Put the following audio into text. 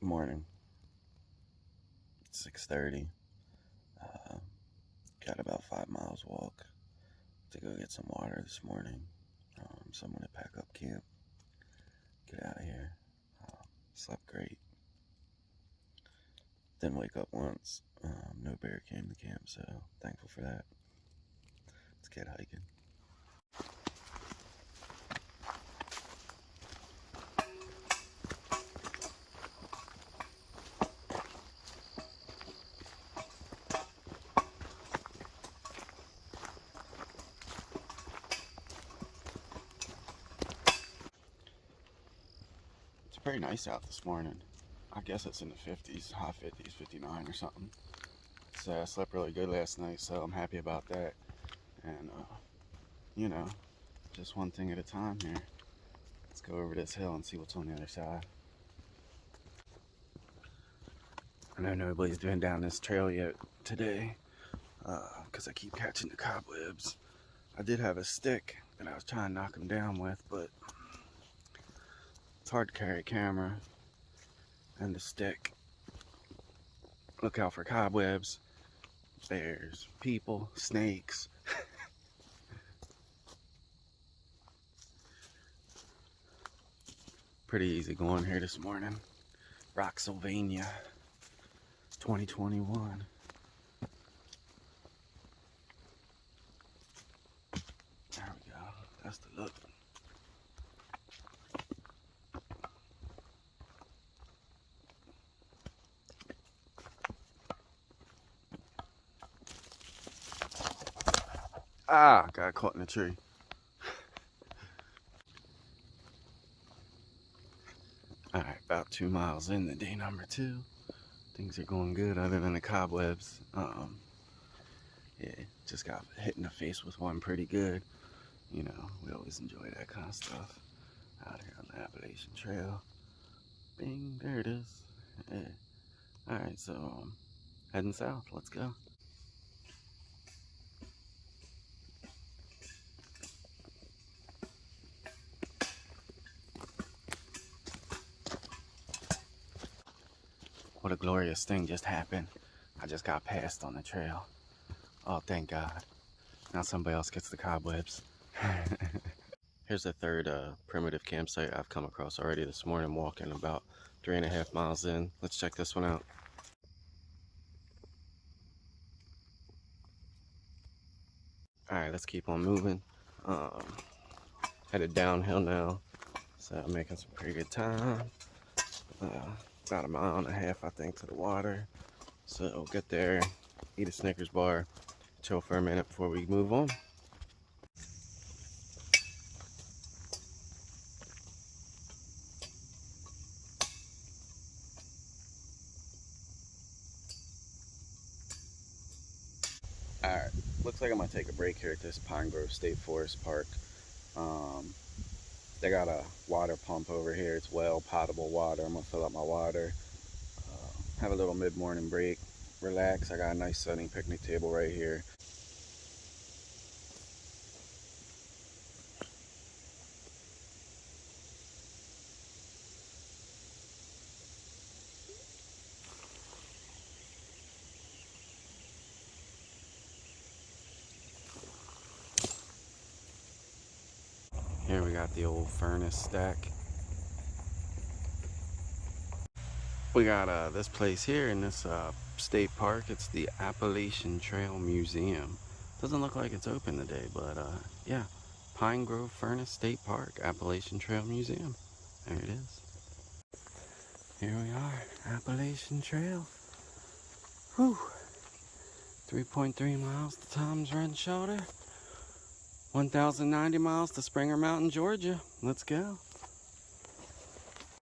Morning. It's 6:30. Got about 5 miles walk to go get some water this morning. So I'm gonna pack up camp, get out of here. Slept great. Didn't wake up once. No bear came to camp, so thankful for that. Let's get hiking. Pretty nice out this morning. I guess it's in the 50s, high 50s, 59 or something. So I slept really good last night, so I'm happy about that. And you know, just one thing at a time here. Let's go over this hill and see what's on the other side. I know nobody's been down this trail yet today, because I keep catching the cobwebs. I did have a stick that I was trying to knock them down with, but it's hard to carry a camera and the stick. Look out for cobwebs, bears, people, snakes. Pretty easy going here this morning. Rocksylvania, 2021. There we go. That's the look. Got caught in a tree. Alright, about 2 miles in the day number 2. Things are going good other than the cobwebs. Yeah, just got hit in the face with one pretty good. You know, we always enjoy that kind of stuff out here on the Appalachian Trail. Bing, there it is. Yeah. Alright, so heading south. Let's go. What a glorious thing just happened. I just got passed on the trail. Oh, thank God. Now somebody else gets the cobwebs. Here's the third primitive campsite I've come across already this morning, walking about 3.5 miles in. Let's check this one out. Alright, let's keep on moving. Headed downhill now, so I'm making some pretty good time. About 1.5 miles, I think, to the water. So we'll get there, eat a Snickers bar, chill for a minute before we move on. Alright, looks like I'm going to take a break here at this Pine Grove State Forest Park. They got a water pump over here. It's well potable water. I'm going to fill up my water, have a little mid-morning break, relax. I got a nice sunny picnic table right here. Here we got the old furnace stack. We got this place here in this state park. It's the Appalachian Trail Museum. Doesn't look like it's open today, but yeah. Pine Grove Furnace State Park, Appalachian Trail Museum. There it is. Here we are, Appalachian Trail. Whew. 3.3 miles to Tom's Run Shelter. 1,090 miles to Springer Mountain, Georgia. Let's go.